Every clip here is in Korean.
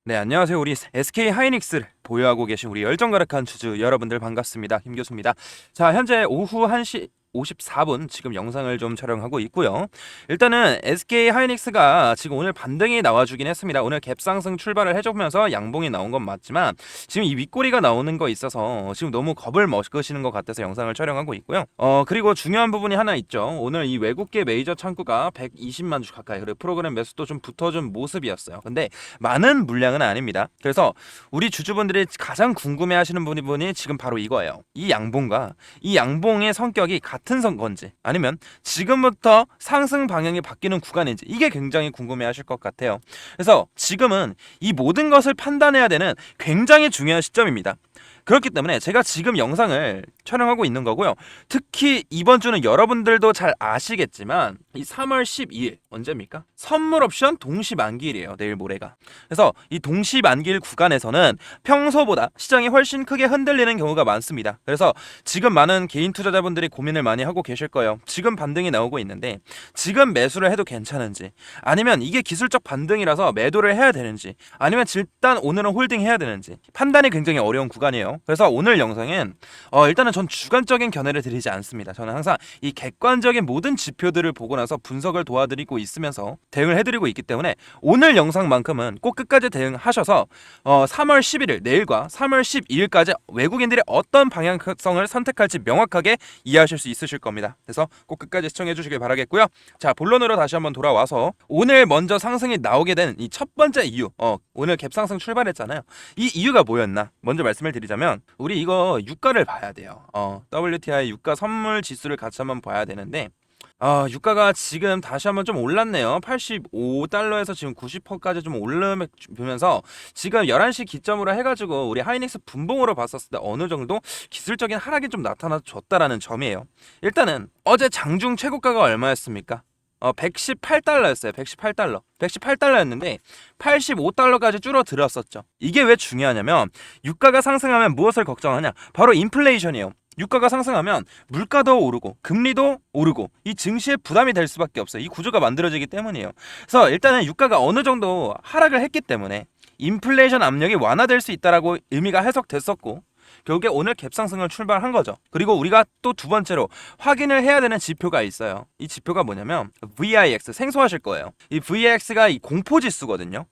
네, 안녕하세요. 우리 SK 하이닉스를 보유하고 계신 우리 열정가득한 주주 여러분들 반갑습니다. 김 교수입니다. 자, 현재 오후 1시 54분 지금 영상을 좀 촬영하고 있고요. 일단은 SK 하이닉스가 지금 오늘 반등이 나와주긴 했습니다. 오늘 갭상승 출발을 해주면서 양봉이 나온 건 맞지만 지금 이 윗꼬리가 나오는 거 있어서 지금 너무 겁을 먹으시는 것 같아서 영상을 촬영하고 있고요. 그리고 중요한 부분이 하나 있죠. 오늘 이 외국계 메이저 창구가 120만 주 가까이, 그리고 프로그램 매수도 좀 붙어준 모습이었어요. 근데 많은 물량은 아닙니다. 그래서 우리 주주분들이 가장 궁금해하시는 부분이 지금 바로 이거예요. 이 양봉과 이 양봉의 성격이 같은 건지, 아니면 지금부터 상승 방향이 바뀌는 구간인지, 이게 굉장히 궁금해하실 것 같아요. 그래서 지금은 이 모든 것을 판단해야 되는 굉장히 중요한 시점입니다. 그렇기 때문에 제가 지금 영상을 촬영하고 있는 거고요. 특히 이번 주는 여러분들도 잘 아시겠지만 이 3월 12일 언제입니까? 선물 옵션 동시 만기일이에요. 내일 모레가. 그래서 이 동시 만기일 구간에서는 평소보다 시장이 훨씬 크게 흔들리는 경우가 많습니다. 그래서 지금 많은 개인 투자자분들이 고민을 많이 하고 계실 거예요. 지금 반등이 나오고 있는데 지금 매수를 해도 괜찮은지, 아니면 이게 기술적 반등이라서 매도를 해야 되는지, 아니면 일단 오늘은 홀딩 해야 되는지 판단이 굉장히 어려운 구간이에요. 그래서 오늘 영상은 일단은 전 주관적인 견해를 드리지 않습니다. 저는 항상 이 객관적인 모든 지표들을 보고 나서 분석을 도와드리고 있으면서 대응을 해드리고 있기 때문에 오늘 영상만큼은 꼭 끝까지 대응하셔서 3월 11일 내일과 3월 12일까지 외국인들이 어떤 방향성을 선택할지 명확하게 이해하실 수 있으실 겁니다. 그래서 꼭 끝까지 시청해 주시길 바라겠고요. 자, 본론으로 다시 한번 돌아와서 오늘 먼저 상승이 나오게 된 이 첫 번째 이유, 오늘 갭상승 출발했잖아요. 이 이유가 뭐였나 먼저 말씀을 드리자면, 우리 이거 유가를 봐야 돼요. WTI 유가 선물 지수를 같이 한번 봐야 되는데, 유가가 지금 다시 한번 좀 올랐네요. 85달러에서 지금 90%까지 좀 오르면서 지금 11시 기점으로 해가지고 우리 하이닉스 분봉으로 봤었을 때 어느 정도 기술적인 하락이 좀 나타나줬다라는 점이에요. 일단은 어제 장중 최고가가 얼마였습니까? 118달러였어요. 118달러. 118달러였는데 85달러까지 줄어들었었죠. 이게 왜 중요하냐면, 유가가 상승하면 무엇을 걱정하냐? 바로 인플레이션이에요. 유가가 상승하면 물가도 오르고 금리도 오르고 이 증시에 부담이 될 수밖에 없어요. 이 구조가 만들어지기 때문이에요. 그래서 일단은 유가가 어느 정도 하락을 했기 때문에 인플레이션 압력이 완화될 수 있다라고 의미가 해석됐었고, 결국에 오늘 갭상승을 출발한 거죠. 그리고 우리가 또 두 번째로 확인을 해야 되는 지표가 있어요. 이 지표가 뭐냐면 VIX, 생소하실 거예요. 이 VIX가 이 공포지수거든요.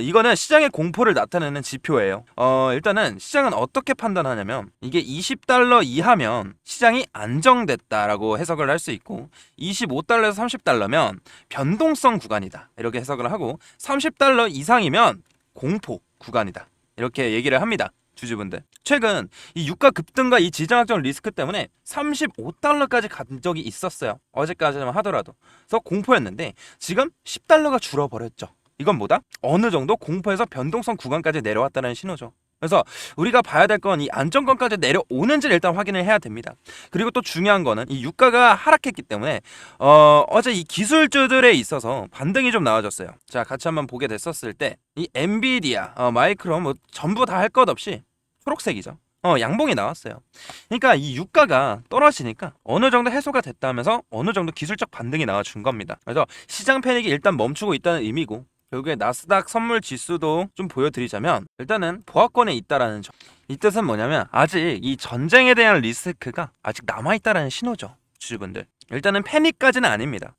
이거는 시장의 공포를 나타내는 지표예요. 일단은 시장은 어떻게 판단하냐면, 이게 20달러 이하면 시장이 안정됐다라고 해석을 할 수 있고, 25달러에서 30달러면 변동성 구간이다 이렇게 해석을 하고, 30달러 이상이면 공포 구간이다 이렇게 얘기를 합니다. 주주분들, 최근 이 유가 급등과 이 지정학적 리스크 때문에 35달러까지 간 적이 있었어요. 어제까지만 하더라도. 그래서 공포였는데 지금 10달러가 줄어버렸죠. 이건 뭐다? 어느 정도 공포에서 변동성 구간까지 내려왔다는 신호죠. 그래서 우리가 봐야 될 건 이 안정권까지 내려오는지를 일단 확인을 해야 됩니다. 그리고 또 중요한 거는 이 유가가 하락했기 때문에 어제 이 기술주들에 있어서 반등이 좀 나와졌어요. 자, 같이 한번 보게 됐었을 때 이 엔비디아, 마이크론 뭐 전부 다 할 것 없이 초록색이죠. 양봉이 나왔어요. 그러니까 이 유가가 떨어지니까 어느 정도 해소가 됐다면서 어느 정도 기술적 반등이 나와준 겁니다. 그래서 시장 패닉이 일단 멈추고 있다는 의미고, 결국에 나스닥 선물 지수도 좀 보여드리자면 일단은 보합권에 있다라는 점. 이 뜻은 뭐냐면 아직 이 전쟁에 대한 리스크가 아직 남아있다라는 신호죠. 주주분들, 일단은 패닉까지는 아닙니다.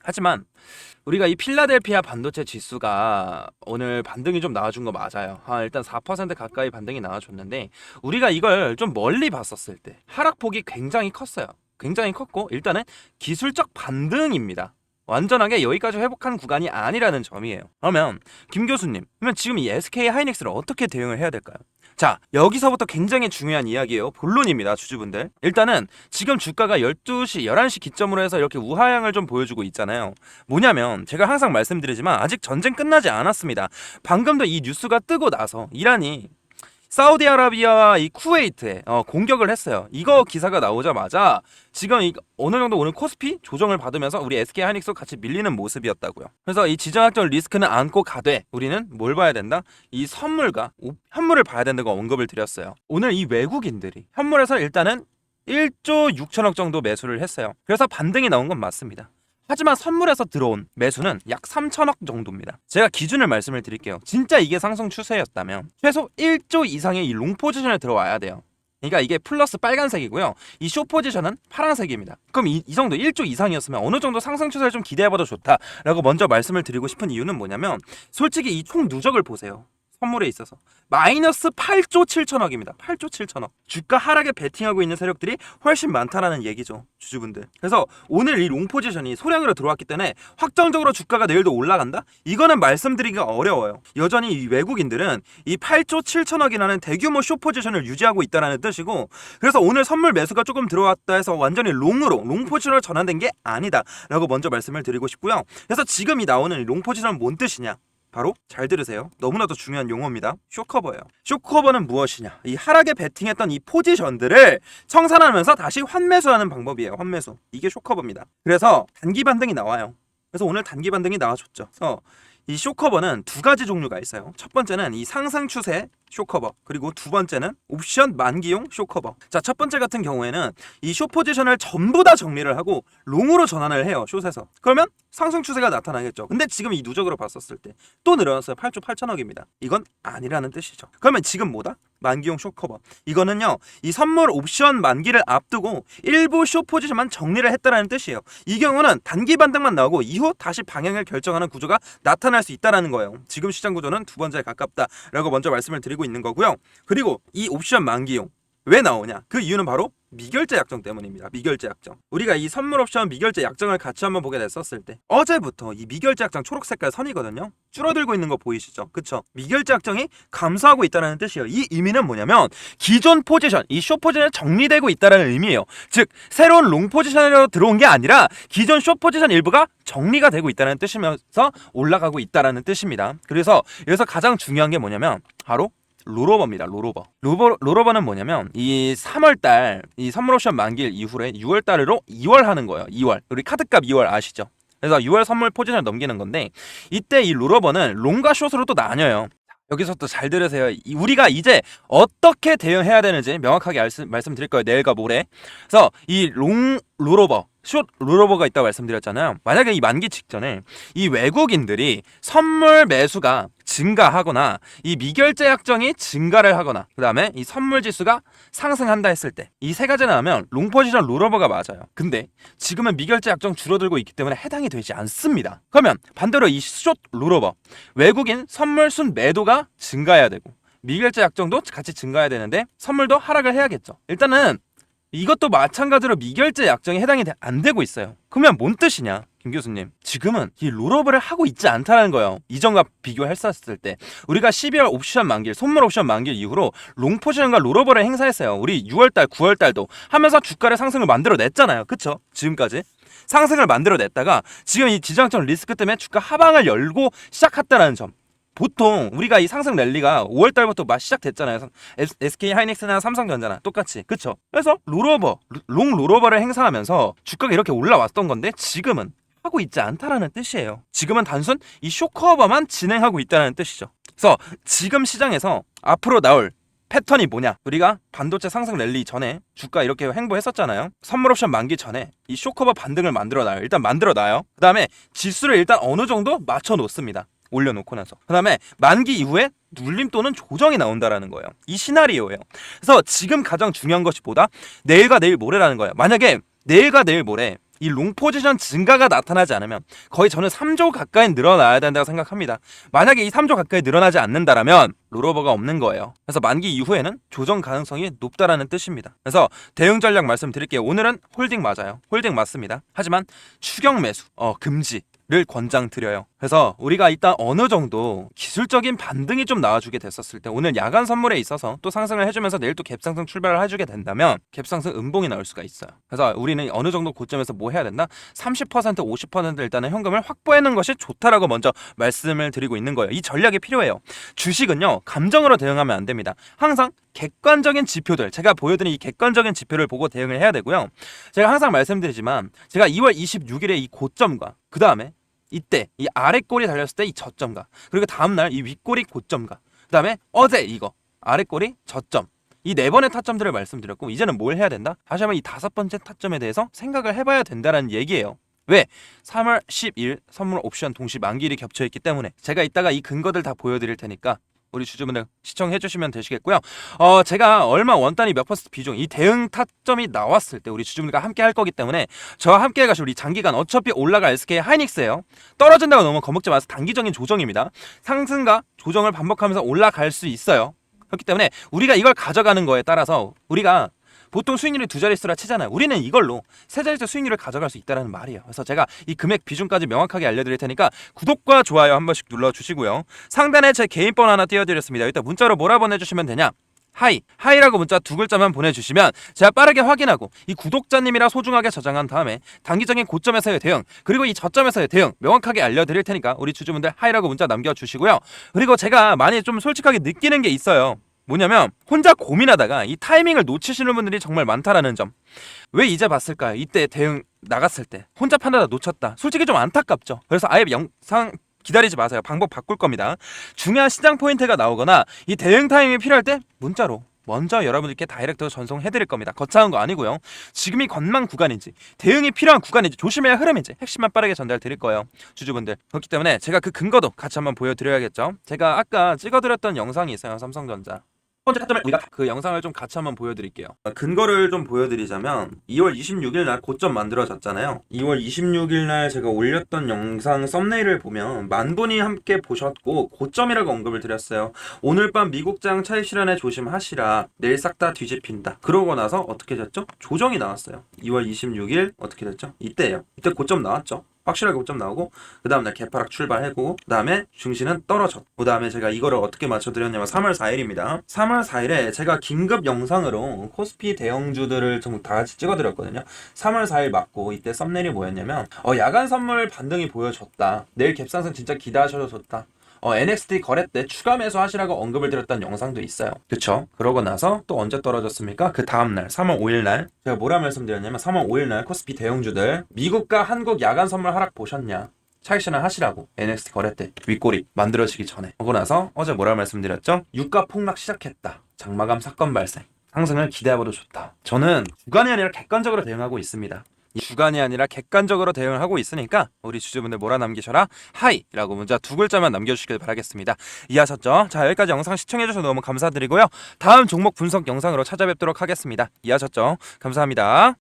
하지만 우리가 이 필라델피아 반도체 지수가 오늘 반등이 좀 나와준 거 맞아요. 일단 4% 가까이 반등이 나와줬는데, 우리가 이걸 좀 멀리 봤었을 때 하락폭이 굉장히 컸어요. 굉장히 컸고, 일단은 기술적 반등입니다. 완전하게 여기까지 회복한 구간이 아니라는 점이에요. 그러면 김 교수님, 그러면 지금 이 SK 하이닉스를 어떻게 대응을 해야 될까요? 자, 여기서부터 굉장히 중요한 이야기예요. 본론입니다, 주주분들. 일단은 지금 주가가 12시, 11시 기점으로 해서 이렇게 우하향을 좀 보여주고 있잖아요. 뭐냐면 제가 항상 말씀드리지만 아직 전쟁 끝나지 않았습니다. 방금도 이 뉴스가 뜨고 나서 이란이 사우디아라비아와 이 쿠웨이트에 공격을 했어요. 이거 기사가 나오자마자 지금 어느 정도 오늘 코스피 조정을 받으면서 우리 SK 하이닉스 같이 밀리는 모습이었다고요. 그래서 이 지정학적 리스크는 안고 가되 우리는 뭘 봐야 된다? 이 선물과 현물을 봐야 된다고 언급을 드렸어요. 오늘 이 외국인들이 현물에서 일단은 1조 6천억 정도 매수를 했어요. 그래서 반등이 나온 건 맞습니다. 하지만 선물에서 들어온 매수는 약 3천억 정도입니다. 제가 기준을 말씀을 드릴게요. 진짜 이게 상승 추세였다면 최소 1조 이상의 이 롱 포지션에 들어와야 돼요. 그러니까 이게 플러스 빨간색이고요. 이 숏 포지션은 파란색입니다. 그럼 이 정도 1조 이상이었으면 어느 정도 상승 추세를 좀 기대해봐도 좋다라고 먼저 말씀을 드리고 싶은 이유는 뭐냐면 솔직히 이 총 누적을 보세요. 선물에 있어서 마이너스 8조 7천억입니다. 8조 7천억. 주가 하락에 베팅하고 있는 세력들이 훨씬 많다라는 얘기죠. 주주분들. 그래서 오늘 이 롱 포지션이 소량으로 들어왔기 때문에 확정적으로 주가가 내일도 올라간다? 이거는 말씀드리기가 어려워요. 여전히 이 외국인들은 이 8조 7천억이라는 대규모 숏 포지션을 유지하고 있다는 뜻이고 그래서 오늘 선물 매수가 조금 들어왔다 해서 완전히 롱 포지션으로 전환된 게 아니다 라고 먼저 말씀을 드리고 싶고요. 그래서 지금 이 나오는 롱 포지션은 뭔 뜻이냐? 바로 잘 들으세요. 너무나도 중요한 용어입니다. 숏커버예요. 숏커버는 무엇이냐? 이 하락에 베팅했던 이 포지션들을 청산하면서 다시 환매수하는 방법이에요. 환매수. 이게 숏커버입니다. 그래서 단기 반등이 나와요. 그래서 오늘 단기 반등이 나와줬죠. 그래서 이 숏커버는 두 가지 종류가 있어요. 첫 번째는 이 상승 추세 숏커버, 그리고 두 번째는 옵션 만기용 숏커버. 자, 첫 번째 같은 경우에는 이 숏 포지션을 전부 다 정리를 하고 롱으로 전환을 해요. 숏에서. 그러면 상승 추세가 나타나겠죠. 근데 지금 이 누적으로 봤었을 때 또 늘어났어요. 8조 8천억입니다. 이건 아니라는 뜻이죠. 그러면 지금 뭐다? 만기용 숏커버. 이거는요, 이 선물 옵션 만기를 앞두고 일부 숏 포지션만 정리를 했다라는 뜻이에요. 이 경우는 단기 반등만 나오고 이후 다시 방향을 결정하는 구조가 나타날 수 있다라는 거예요. 지금 시장 구조는 두 번째에 가깝다라고 먼저 말씀을 드리고 있는 거고요. 그리고 이 옵션 만기용 왜 나오냐? 그 이유는 바로 미결제 약정 때문입니다. 미결제 약정. 우리가 이 선물 옵션 미결제 약정을 같이 한번 보게 됐었을 때 어제부터 이 미결제 약정 초록 색깔 선이거든요. 줄어들고 있는 거 보이시죠? 그쵸? 미결제 약정이 감소하고 있다는 뜻이에요. 이 의미는 뭐냐면 기존 포지션, 이 숏 포지션이 정리되고 있다는 의미예요. 즉 새로운 롱 포지션으로 들어온 게 아니라 기존 숏 포지션 일부가 정리가 되고 있다는 뜻이면서 올라가고 있다는 뜻입니다. 그래서 여기서 가장 중요한 게 뭐냐면 바로 롤오버입니다. 롤오버는 뭐냐면 이 3월달 이 선물 옵션 만기일 이후에 6월달으로 2월 하는 거예요. 2월. 우리 카드값 2월 아시죠? 그래서 6월 선물 포지션을 넘기는 건데 이때 이 롤오버는 롱과 숏으로 또 나뉘어요. 여기서 또 잘 들으세요. 우리가 이제 어떻게 대응해야 되는지 명확하게 말씀드릴 거예요. 내일과 모레. 그래서 이 롤오버, 숏 롤오버가 있다고 말씀드렸잖아요. 만약에 이 만기 직전에 이 외국인들이 선물 매수가 증가하거나 이 미결제 약정이 증가를 하거나 그 다음에 이 선물 지수가 상승한다 했을 때 이 세 가지 나오면 롱 포지션 롤오버가 맞아요. 근데 지금은 미결제 약정 줄어들고 있기 때문에 해당이 되지 않습니다. 그러면 반대로 이 숏 롤오버 외국인 선물 순 매도가 증가해야 되고 미결제 약정도 같이 증가해야 되는데 선물도 하락을 해야겠죠. 일단은 이것도 마찬가지로 미결제 약정이 해당이 안 되고 있어요. 그러면 뭔 뜻이냐? 김 교수님, 지금은 이 롤오버를 하고 있지 않다는 거예요. 이전과 비교했었을 때 우리가 12월 옵션 만기일, 선물 옵션 만기일 이후로 롱 포지션과 롤오버를 행사했어요. 우리 6월달, 9월달도 하면서 주가를 상승을 만들어냈잖아요. 그쵸? 지금까지 상승을 만들어냈다가 지금 이 지정학적 리스크 때문에 주가 하방을 열고 시작했다는 점. 보통 우리가 이 상승 랠리가 5월달부터 막 시작됐잖아요. SK 하이닉스나 삼성전자나 똑같이. 그쵸? 그래서 롱 롤오버를 행사하면서 주가가 이렇게 올라왔던 건데 지금은 하고 있지 않다라는 뜻이에요. 지금은 단순 이 숏커버만 진행하고 있다는 뜻이죠. 그래서 지금 시장에서 앞으로 나올 패턴이 뭐냐? 우리가 반도체 상승 랠리 전에 주가 이렇게 횡보했었잖아요. 선물 옵션 만기 전에 이 숏커버 반등을 만들어놔요. 일단 만들어놔요. 그 다음에 지수를 일단 어느 정도 맞춰놓습니다. 올려놓고 나서 그 다음에 만기 이후에 눌림 또는 조정이 나온다라는 거예요. 이 시나리오예요. 그래서 지금 가장 중요한 것이 뭐다? 내일과 내일 모레라는 거예요. 만약에 내일과 내일 모레 이 롱 포지션 증가가 나타나지 않으면 거의 저는 3조 가까이 늘어나야 된다고 생각합니다. 만약에 이 3조 가까이 늘어나지 않는다라면 롤오버가 없는 거예요. 그래서 만기 이후에는 조정 가능성이 높다라는 뜻입니다. 그래서 대응 전략 말씀드릴게요. 오늘은 홀딩 맞아요. 홀딩 맞습니다. 하지만 추격 매수, 금지를 권장드려요. 그래서 우리가 일단 어느 정도 기술적인 반등이 좀 나와주게 됐었을 때 오늘 야간 선물에 있어서 또 상승을 해주면서 내일 또 갭상승 출발을 해주게 된다면 갭상승 음봉이 나올 수가 있어요. 그래서 우리는 어느 정도 고점에서 뭐 해야 된다? 30% 50% 일단은 현금을 확보해놓는 것이 좋다라고 먼저 말씀을 드리고 있는 거예요. 이 전략이 필요해요. 주식은요 감정으로 대응하면 안 됩니다. 항상 객관적인 지표들, 제가 보여드린 이 객관적인 지표를 보고 대응을 해야 되고요. 제가 항상 말씀드리지만 제가 2월 26일에 이 고점과 그 다음에 이때 이 아래 꼬리 달렸을 때 이 저점과 그리고 다음날 이 윗꼬리 고점과 그 다음에 어제 이거 아래 꼬리 저점 이 네 번의 타점들을 말씀드렸고 이제는 뭘 해야 된다? 다시 한번 이 다섯 번째 타점에 대해서 생각을 해봐야 된다는 얘기예요. 왜? 3월 10일 선물 옵션 동시 만기일이 겹쳐있기 때문에 제가 이따가 이 근거들 다 보여드릴 테니까 우리 주주분들 시청해주시면 되시겠고요. 제가 얼마 원단위 몇 퍼센트 비중 이 대응 타점이 나왔을 때 우리 주주분들과 함께 할 거기 때문에 저와 함께 해가지고 우리 장기간 어차피 올라갈 SK 하이닉스예요. 떨어진다고 너무 겁먹지 마세요. 단기적인 조정입니다. 상승과 조정을 반복하면서 올라갈 수 있어요. 그렇기 때문에 우리가 이걸 가져가는 거에 따라서 우리가 보통 수익률이 두 자릿수라 치잖아요. 우리는 이걸로 세 자릿수 수익률을 가져갈 수 있다는 말이에요. 그래서 제가 이 금액 비중까지 명확하게 알려드릴 테니까 구독과 좋아요 한 번씩 눌러주시고요. 상단에 제 개인 번 하나 띄워드렸습니다. 일단 문자로 뭐라 보내주시면 되냐? 하이라고 문자 두 글자만 보내주시면 제가 빠르게 확인하고 이 구독자님이라 소중하게 저장한 다음에 단기적인 고점에서의 대응 그리고 이 저점에서의 대응 명확하게 알려드릴 테니까 우리 주주분들 하이라고 문자 남겨주시고요. 그리고 제가 많이 좀 솔직하게 느끼는 게 있어요. 뭐냐면 혼자 고민하다가 이 타이밍을 놓치시는 분들이 정말 많다라는 점. 왜 이제 봤을까요? 이때 대응 나갔을 때 혼자 판단하다 놓쳤다. 솔직히 좀 안타깝죠. 그래서 아예 영상 기다리지 마세요. 방법 바꿀 겁니다. 중요한 시장 포인트가 나오거나 이 대응 타임이 필요할 때 문자로 먼저 여러분들께 다이렉트로 전송해드릴 겁니다. 거창한 거 아니고요. 지금이 건망 구간인지 대응이 필요한 구간인지 조심해야 흐름인지 핵심만 빠르게 전달드릴 거예요. 주주분들. 그렇기 때문에 제가 그 근거도 같이 한번 보여드려야겠죠. 제가 아까 찍어드렸던 영상이 있어요. 삼성전자. 번째 타점을 우리가 그 영상을 좀 같이 한번 보여드릴게요. 근거를 좀 보여드리자면 2월 26일 날 고점 만들어졌잖아요. 2월 26일 날 제가 올렸던 영상 썸네일을 보면 만 분이 함께 보셨고 고점이라고 언급을 드렸어요. 오늘 밤 미국장 차익 실현에 조심하시라. 내일 싹 다 뒤집힌다. 그러고 나서 어떻게 됐죠? 조정이 나왔어요. 2월 26일 어떻게 됐죠? 이때예요. 이때 고점 나왔죠. 확실하게 고점 나오고 그 다음날 개파락 출발하고 그 다음에 중신은 떨어졌고 그 다음에 제가 이거를 어떻게 맞춰드렸냐면 3월 4일입니다. 3월 4일에 제가 긴급 영상으로 코스피 대형주들을 좀 다 같이 찍어드렸거든요. 3월 4일 맞고 이때 썸네일이 뭐였냐면 야간 선물 반등이 보여줬다. 내일 갭상승 진짜 기대하셔도 좋다. NXT 거래 때 추가 매수 하시라고 언급을 드렸던 영상도 있어요. 그쵸? 그러고 나서 또 언제 떨어졌습니까? 그 다음날 3월 5일날 제가 뭐라 말씀드렸냐면 3월 5일날 코스피 대형주들 미국과 한국 야간 선물 하락 보셨냐? 차익 실현 하시라고 NXT 거래 때 윗꼬리 만들어지기 전에 하고 나서 어제 뭐라 말씀드렸죠? 유가 폭락 시작했다. 장마감 사건 발생. 상승을 기대해봐도 좋다. 저는 주간이 아니라 객관적으로 대응하고 있습니다. 주간이 아니라 객관적으로 대응을 하고 있으니까 우리 주주분들 뭐라 남기셔라? 하이라고 문자 두 글자만 남겨주시길 바라겠습니다. 이해하셨죠? 자, 여기까지 영상 시청해주셔서 너무 감사드리고요. 다음 종목 분석 영상으로 찾아뵙도록 하겠습니다. 이해하셨죠? 감사합니다.